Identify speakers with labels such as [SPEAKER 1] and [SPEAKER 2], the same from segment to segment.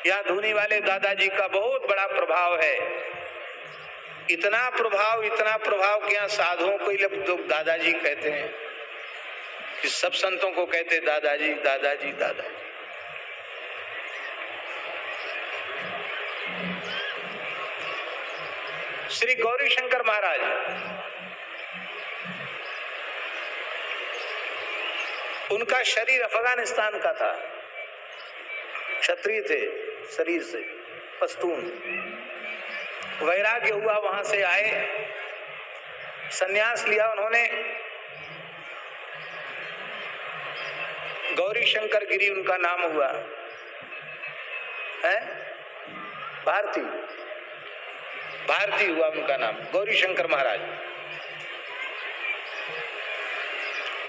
[SPEAKER 1] यहाँ धूनी वाले दादाजी का बहुत बड़ा प्रभाव है। इतना प्रभाव कि यहाँ साधुओं को ही लोग दादाजी कहते हैं, कि सब संतों को कहते दादाजी दादाजी दादाजी। श्री गौरी शंकर महाराज उनका शरीर अफगानिस्तान का था, क्षत्रिय थे शरीर से, पश्तून। वैराग्य हुआ, वहां से आए, सन्यास लिया उन्होंने। गौरी शंकर गिरी उनका नाम हुआ है, भारती हुआ उनका नाम, गौरी शंकर महाराज।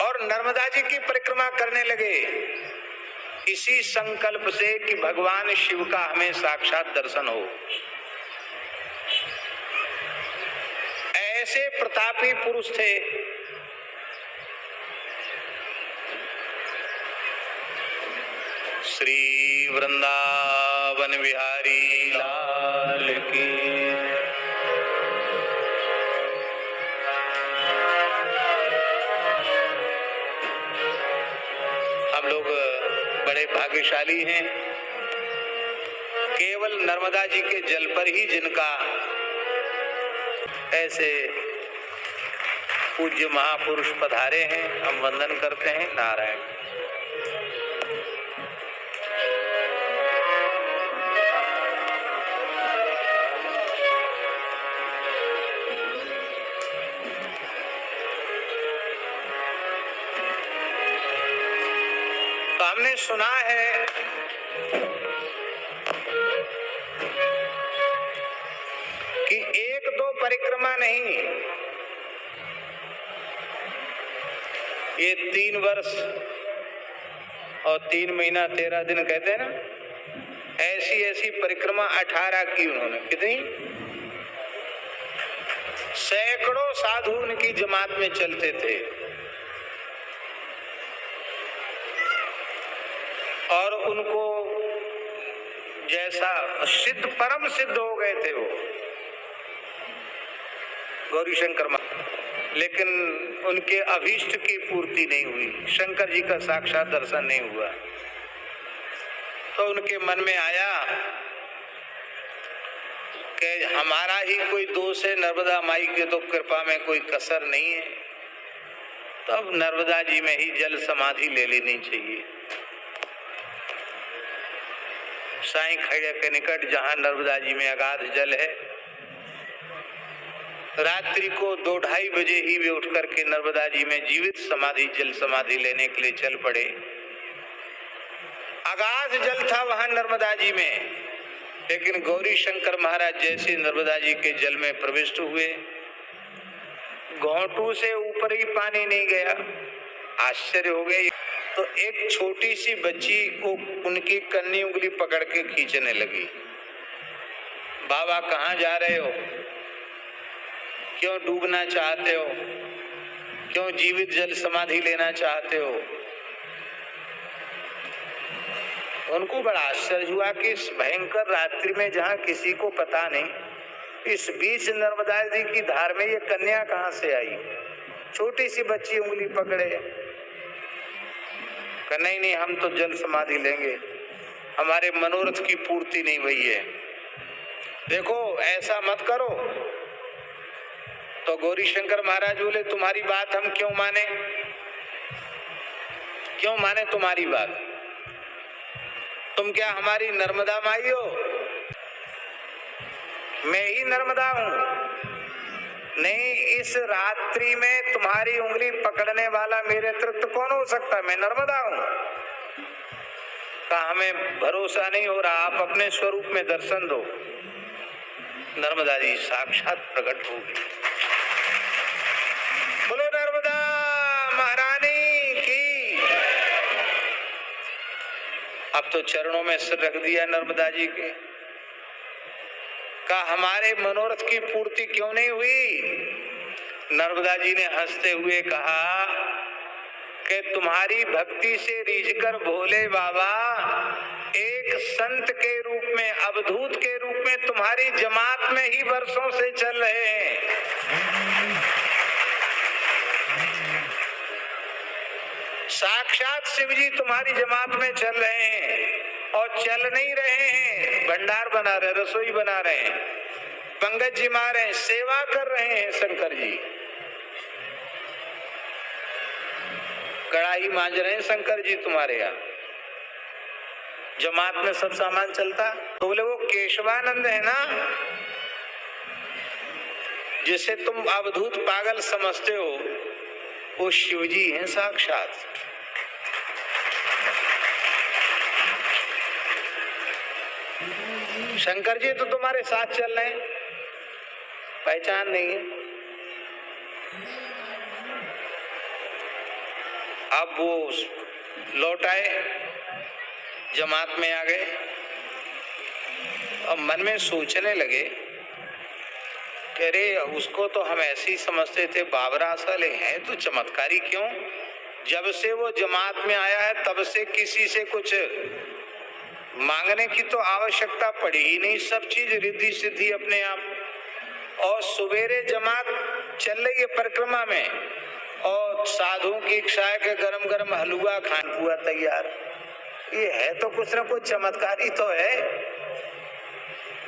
[SPEAKER 1] और नर्मदा जी की परिक्रमा करने लगे इसी संकल्प से कि भगवान शिव का हमें साक्षात दर्शन हो। ऐसे प्रतापी पुरुष थे। श्री वृंदावन बिहारी लाल की। हम लोग बड़े भाग्यशाली हैं, केवल नर्मदा जी के जल पर ही जिनका ऐसे पूज्य महापुरुष पधारे हैं, हम वंदन करते हैं। नारायण। तो हमने सुना है कि एक दो परिक्रमा नहीं, ये 3 वर्ष और 3 महीना 13 दिन कहते हैं ना, ऐसी परिक्रमा 18 की उन्होंने। कितनी? सैकड़ों साधु उनकी जमात में चलते थे और उनको जैसा सिद्ध, परम सिद्ध हो गए थे वो गौरी शंकर महाराज। लेकिन उनके अभीष्ट की पूर्ति नहीं हुई, शंकर जी का साक्षात दर्शन नहीं हुआ। तो उनके मन में आया कि हमारा ही कोई दोष है, नर्मदा माई की तो कृपा में कोई कसर नहीं है, तो अब नर्मदा जी में ही जल समाधि ले लेनी चाहिए। साईं खड़े के निकट जहां नर्मदा जी में अगाध जल है, रात्रि को 2-2:30 बजे ही वे उठ करके नर्मदा जी में जीवित समाधि, जल समाधि लेने के लिए चल पड़े। अगाध जल था वहां नर्मदा जी में, लेकिन गौरी शंकर महाराज जैसे नर्मदा जी के जल में प्रविष्ट हुए, घोंटू से ऊपर ही पानी नहीं गया। आश्चर्य हो गए। तो एक छोटी सी बच्ची को उनकी कन्नी उंगली पकड़ के खींचने लगी। बाबा कहाँ जा रहे हो? क्यों डूबना चाहते हो? क्यों जीवित जल समाधि लेना चाहते हो? उनको बड़ा आश्चर्य हुआ कि इस भयंकर रात्रि में जहाँ किसी को पता नहीं, इस बीच नर्मदा जी की धार में ये कन्या कहाँ से आई? छोटी सी बच्ची उंगली पकड़े, नहीं नहीं हम तो जल समाधि लेंगे, हमारे मनोरथ की पूर्ति नहीं हुई है। देखो ऐसा मत करो। तो गौरी शंकर महाराज बोले तुम्हारी बात हम क्यों माने? क्यों माने तुम्हारी बात? तुम क्या हमारी नर्मदा माई हो? मैं ही नर्मदा हूं। नहीं, इस रात्रि में तुम्हारी उंगली पकड़ने वाला मेरे अतिरिक्त कौन हो सकता है? मैं नर्मदा हूं। कहा हमें भरोसा नहीं हो रहा, आप अपने स्वरूप में दर्शन दो। नर्मदा जी साक्षात प्रकट हो गई। बोलो नर्मदा महारानी की। अब तो चरणों में सिर रख दिया नर्मदा जी के। कहा हमारे मनोरथ की पूर्ति क्यों नहीं हुई? नर्मदा जी ने हंसते हुए कहा कि तुम्हारी भक्ति से रीझकर भोले बाबा एक संत के रूप में, अवधूत के रूप में तुम्हारी जमात में ही वर्षों से चल रहे हैं। साक्षात शिव जी तुम्हारी जमात में चल रहे हैं और चल नहीं रहे हैं, भंडार बना रहे, रसोई बना रहे हैं, पंकज जी मार रहे हैं, सेवा कर रहे हैं शंकर जी, कढ़ाई मांज रहे हैं शंकर जी तुम्हारे यहाँ। जमात में सब सामान चलता तो बोले वो केशवानंद है ना, जिसे तुम अवधूत पागल समझते हो, वो शिवजी हैं साक्षात। शंकर जी तो तुम्हारे साथ चल रहे हैं, पहचान नहीं है। अब वो लौट आए, जमात में आ गए और मन में सोचने लगे कि अरे उसको तो हम ऐसे ही समझते थे, बाबरा साले है तो चमत्कारी क्यों? जब से वो जमात में आया है तब से किसी से कुछ मांगने की तो आवश्यकता पड़ी ही नहीं, सब चीज रिद्धि सिद्धि अपने आप। और सवेरे जमात चल रही है परिक्रमा में और साधुओं की इच्छा है कि गरम गरम हलवा खान हुआ तैयार, ये है तो कुछ ना कुछ चमत्कारी तो है।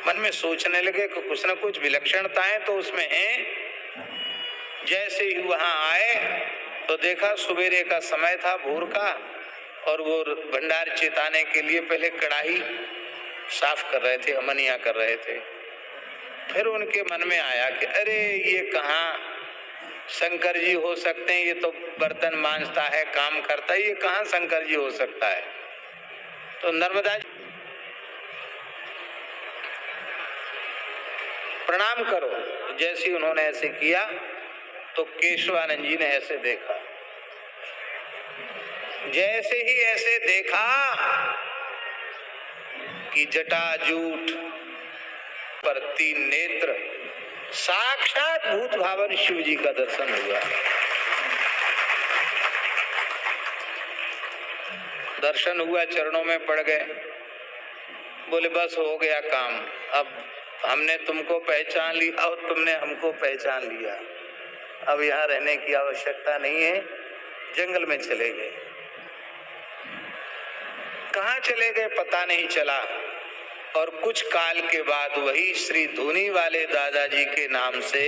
[SPEAKER 1] मन में सोचने लगे कि कुछ न कुछ विलक्षणताएं तो उसमें हैं। जैसे ही वहां आए तो देखा सवेरे का समय था, भोर का, और वो भंडार चिताने के लिए पहले कढ़ाई साफ कर रहे थे, अमनिया कर रहे थे। फिर उनके मन में आया कि अरे ये कहाँ शंकर जी हो सकते हैं, ये तो बर्तन मांजता है, काम करता है, ये कहाँ शंकर जी हो सकता है। तो नर्मदा जी प्रणाम करो। जैसे उन्होंने ऐसे किया तो केशवानंद जी ने ऐसे देखा, जैसे ही ऐसे देखा कि जटाजूट पर 3 नेत्र, साक्षात भूत भावन शिव जी का दर्शन हुआ। दर्शन हुआ, चरणों में पड़ गए, बोले बस हो गया काम, अब हमने तुमको पहचान लिया और तुमने हमको पहचान लिया, अब यहाँ रहने की आवश्यकता नहीं है। जंगल में चले गए। कहाँ चले गए पता नहीं चला। और कुछ काल के बाद वही श्री धूनी वाले दादाजी के नाम से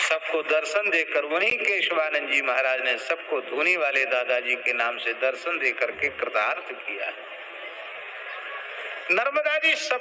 [SPEAKER 1] सबको दर्शन देकर, वहीं केशवानंद जी महाराज ने सबको धूनी वाले दादाजी के नाम से दर्शन देकर के कृतार्थ किया। नर्मदा जी सब